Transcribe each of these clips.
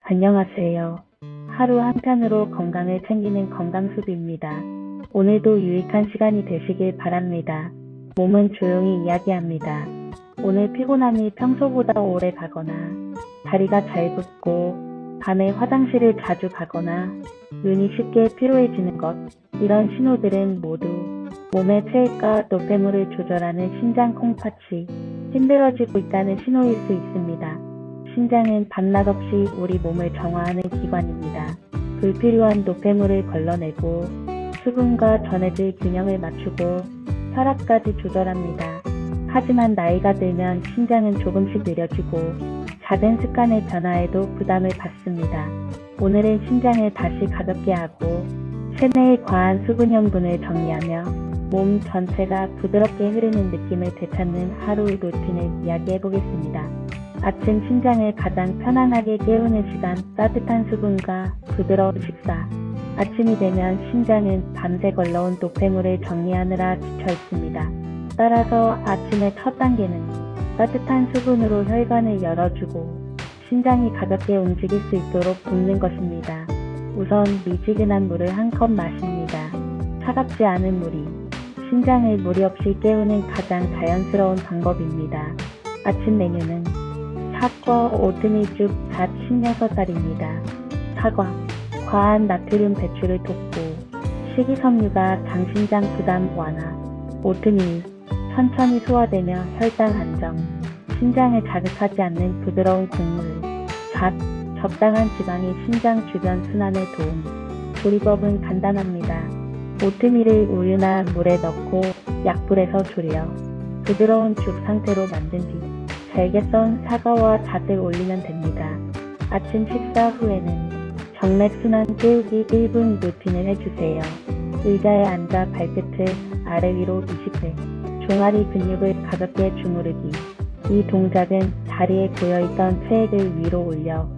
안녕하세요. 하루 한 편으로 건강을 챙기는 건강수비입니다. 오늘도 유익한 시간이 되시길 바랍니다. 몸은 조용히 이야기합니다. 오늘 피곤함이 평소보다 오래 가거나 다리가 잘 붓고 밤에 화장실을 자주 가거나 눈이 쉽게 피로해지는 것, 이런 신호들은 모두 몸의 체액과 노폐물을 조절하는 신장 콩팥이 힘들어지고 있다는 신호일 수 있습니다. 신장은 밤낮 없이 우리 몸을 정화하는 기관입니다. 불필요한 노폐물을 걸러내고 수분과 전해질 균형을 맞추고 혈압까지 조절합니다. 하지만 나이가 들면 신장은 조금씩 느려지고 작은 습관의 변화에도 부담을 받습니다. 오늘은 신장을 다시 가볍게 하고 체내의 과한 수분 형분을 정리하며 몸 전체가 부드럽게 흐르는 느낌을 되찾는 하루 루틴을 이야기해 보겠습니다. 아침 신장을 가장 편안하게 깨우는 시간, 따뜻한 수분과 부드러운 식사. 아침이 되면 신장은 밤새 걸러온 노폐물을 정리하느라 지쳐 있습니다. 따라서 아침의 첫 단계는 따뜻한 수분으로 혈관을 열어주고 신장이 가볍게 움직일 수 있도록 붓는 것입니다. 우선 미지근한 물을 한 컵 마십니다. 차갑지 않은 물이 신장을 무리 없이 깨우는 가장 자연스러운 방법입니다. 아침 메뉴는 사과, 오트밀죽, 잣 16알입니다. 사과, 과한 나트륨 배출을 돕고 식이섬유가 장신장 부담 완화. 오트밀, 천천히 소화되며 혈당 안정, 신장을 자극하지 않는 부드러운 국물. 잣, 적당한 지방이 신장 주변 순환에 도움. 조리법은 간단합니다. 오트밀을 우유나 물에 넣고 약불에서 졸여 부드러운 죽 상태로 만든 뒤 잘게 썬 사과와 잣을 올리면 됩니다. 아침 식사 후에는 정맥순환 깨우기 1분 루틴을 해주세요. 의자에 앉아 발끝을 아래 위로 20회, 종아리 근육을 가볍게 주무르기. 이 동작은 다리에 고여있던 체액을 위로 올려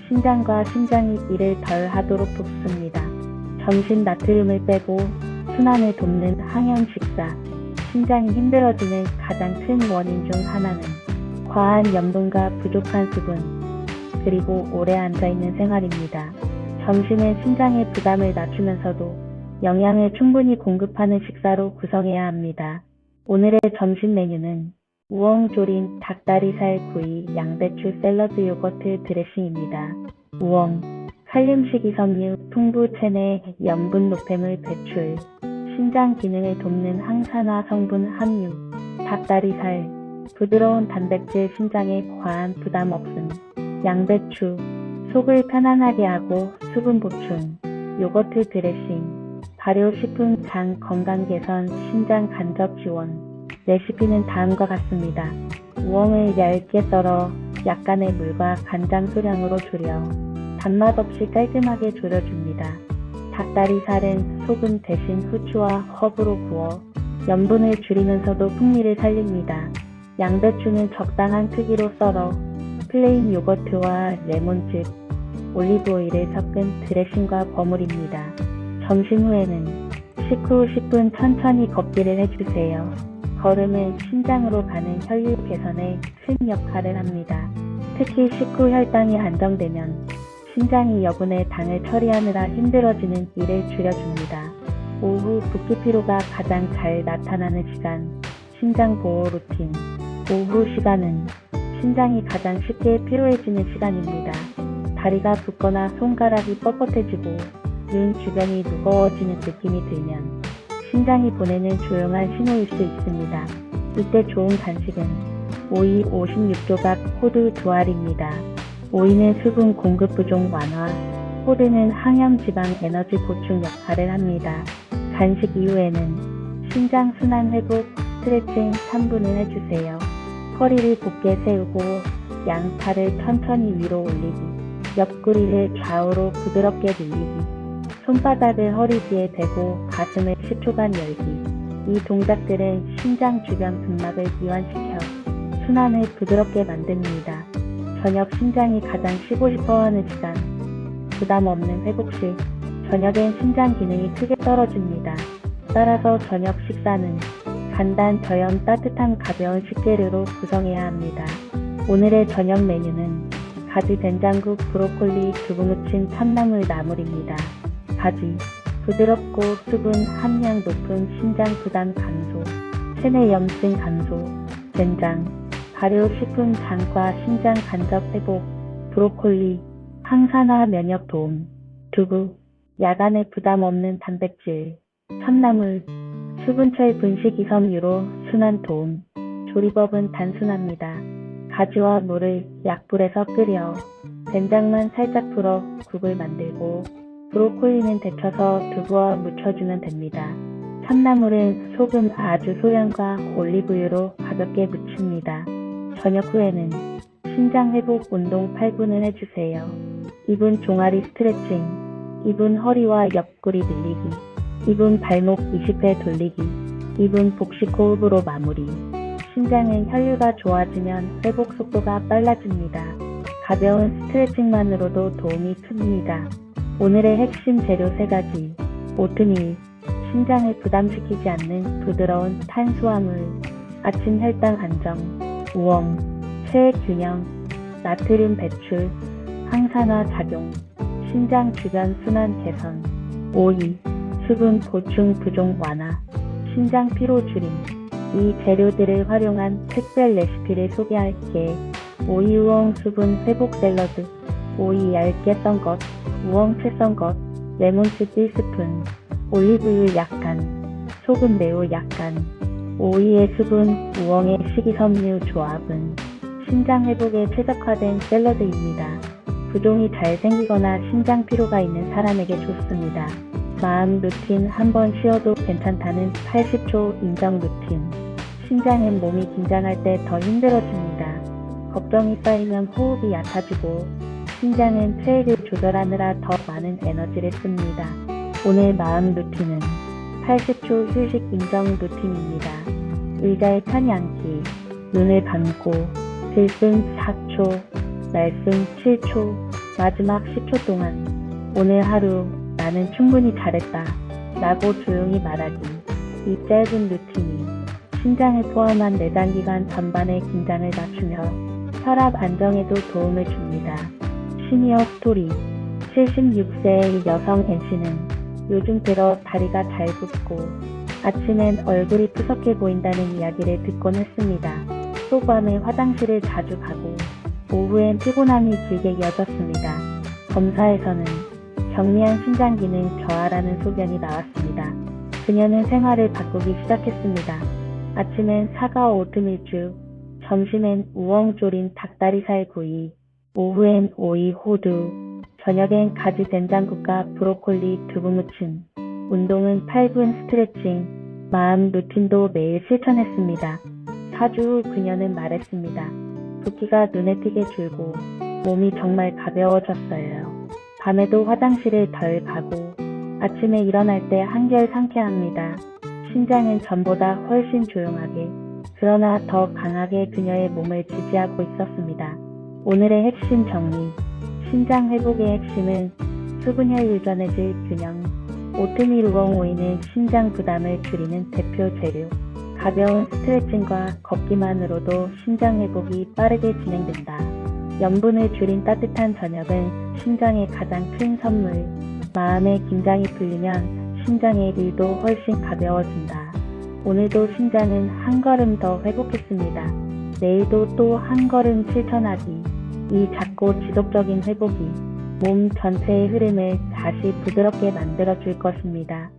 신장과 심장이 일을 덜 하도록 돕습니다. 점심 나트륨을 빼고 순환을 돕는 항염 식사. 신장이 힘들어지는 가장 큰 원인 중 하나는 과한 염분과 부족한 수분, 그리고 오래 앉아있는 생활입니다. 점심은 신장의 부담을 낮추면서도 영양을 충분히 공급하는 식사로 구성해야 합니다. 오늘의 점심 메뉴는 우엉 조린 닭다리살 구이 양배추 샐러드 요거트 드레싱입니다. 우엉, 칼륨 식이섬유, 풍부 체내 염분 노폐물 배출, 신장 기능을 돕는 항산화 성분 함유. 닭다리살, 부드러운 단백질 신장에 과한 부담 없음. 양배추, 속을 편안하게 하고 수분 보충. 요거트 드레싱, 발효식품 장 건강 개선, 신장 간접 지원. 레시피는 다음과 같습니다. 우엉을 얇게 썰어 약간의 물과 간장 소량으로 졸여 단맛 없이 깔끔하게 졸여줍니다. 닭다리살은 소금 대신 후추와 허브로 구워 염분을 줄이면서도 풍미를 살립니다. 양배추는 적당한 크기로 썰어 플레인 요거트와 레몬즙, 올리브오일을 섞은 드레싱과 버무립니다. 점심 후에는 식후 10분 천천히 걷기를 해주세요. 걸음은 신장으로 가는 혈류 개선에 큰 역할을 합니다. 특히 식후 혈당이 안정되면 신장이 여분의 당을 처리하느라 힘들어지는 일을 줄여줍니다. 오후 붓기 피로가 가장 잘 나타나는 시간, 신장 보호 루틴. 오후 시간은 신장이 가장 쉽게 피로해지는 시간입니다. 다리가 붓거나 손가락이 뻣뻣해지고 눈 주변이 무거워지는 느낌이 들면 신장이 보내는 조용한 신호일 수 있습니다. 이때 좋은 간식은 오이 56조각 호두 2알입니다. 오이는 수분 공급 부족 완화, 호두는 항염 지방 에너지 보충 역할을 합니다. 간식 이후에는 신장 순환 회복, 스트레칭 3분을 해주세요. 허리를 곧게 세우고 양팔을 천천히 위로 올리기, 옆구리를 좌우로 부드럽게 늘리기, 손바닥을 허리 뒤에 대고 가슴을 10초간 열기. 이 동작들은 신장 주변 근막을 이완시켜 순환을 부드럽게 만듭니다. 저녁 신장이 가장 쉬고 싶어하는 시간, 부담 없는 회복 시 저녁엔 신장 기능이 크게 떨어집니다. 따라서 저녁 식사는 간단, 저염, 따뜻한 가벼운 식재료로 구성해야 합니다. 오늘의 저녁 메뉴는 가지 된장국, 브로콜리, 두부 무침, 참나물 나물입니다. 가지, 부드럽고 수분 함량 높은 신장 부담 감소, 체내 염증 감소. 된장, 발효식품 장과 신장 간접 회복. 브로콜리, 항산화 면역 도움. 두부, 야간에 부담 없는 단백질. 참나물, 수분철 분식 이섬유로 순환 도움. 조리법은 단순합니다. 가지와 물을 약불에서 끓여 된장만 살짝 풀어 국을 만들고 브로콜리는 데쳐서 두부와 무쳐주면 됩니다. 참나물은 소금 아주 소량과 올리브유로 가볍게 무칩니다. 저녁 후에는 신장 회복 운동 8분을 해주세요. 2분 종아리 스트레칭, 2분 허리와 옆구리 늘리기, 2분 발목 20회 돌리기, 2분 복식 호흡으로 마무리. 신장은 혈류가 좋아지면 회복 속도가 빨라집니다. 가벼운 스트레칭만으로도 도움이 큽니다. 오늘의 핵심 재료 3가지. 오트밀, 신장을 부담시키지 않는 부드러운 탄수화물. 아침 혈당 안정. 우엉, 체액 균형, 나트륨 배출, 항산화 작용, 신장 주변 순환 개선. 오이, 수분 보충 부종 완화, 신장 피로 줄임. 이 재료들을 활용한 특별 레시피를 소개할게. 오이 우엉 수분 회복 샐러드. 오이 얇게 썬 것, 우엉채 썬 것, 레몬즙 1스푼, 올리브유 약간, 소금 매우 약간. 오이의 수분, 우엉의 식이섬유 조합은 신장 회복에 최적화된 샐러드입니다. 부종이 잘 생기거나 신장 피로가 있는 사람에게 좋습니다. 마음 루틴 한번 쉬어도 괜찮다는 80초 인정 루틴. 신장은 몸이 긴장할 때 더 힘들어집니다. 걱정이 쌓이면 호흡이 얕아지고 신장은 체액을 조절하느라 더 많은 에너지를 씁니다. 오늘 마음 루틴은 80초 휴식 인정 루틴입니다. 의자에 편히 앉기, 눈을 감고 들숨 4초, 날숨 7초, 마지막 10초 동안 오늘 하루 나는 충분히 잘했다 라고 조용히 말하기. 이 짧은 루틴이 신장을 포함한 내장기관 전반의 긴장을 낮추며 혈압 안정에도 도움을 줍니다. 시니어 스토리. 76세의 여성 N씨는 요즘 들어 다리가 잘 붓고 아침엔 얼굴이 푸석해 보인다는 이야기를 듣곤 했습니다. 또 밤에 화장실을 자주 가고 오후엔 피곤함이 길게 이어졌습니다. 검사에서는 경미한 신장 기능 저하라는 소견이 나왔습니다. 그녀는 생활을 바꾸기 시작했습니다. 아침엔 사과 오트밀죽, 점심엔 우엉 졸인 닭다리살 구이, 오후엔 오이 호두, 저녁엔 가지 된장국과 브로콜리 두부 무침. 운동은 8분 스트레칭, 마음 루틴도 매일 실천했습니다. 4주 후 그녀는 말했습니다. 붓기가 눈에 띄게 줄고 몸이 정말 가벼워졌어요. 밤에도 화장실을 덜 가고 아침에 일어날 때 한결 상쾌합니다. 신장은 전보다 훨씬 조용하게, 그러나 더 강하게 그녀의 몸을 지지하고 있었습니다. 오늘의 핵심 정리. 신장 회복의 핵심은 수분혈 유전해질 균형. 오트밀 우엉 오이는 신장 부담을 줄이는 대표 재료. 가벼운 스트레칭과 걷기만으로도 신장 회복이 빠르게 진행된다. 염분을 줄인 따뜻한 저녁은 신장의 가장 큰 선물. 마음의 긴장이 풀리면 신장의 일도 훨씬 가벼워진다. 오늘도 신장은 한 걸음 더 회복했습니다. 내일도 또 한 걸음 실천하기. 이 작고 지속적인 회복이 몸 전체의 흐름을 다시 부드럽게 만들어줄 것입니다.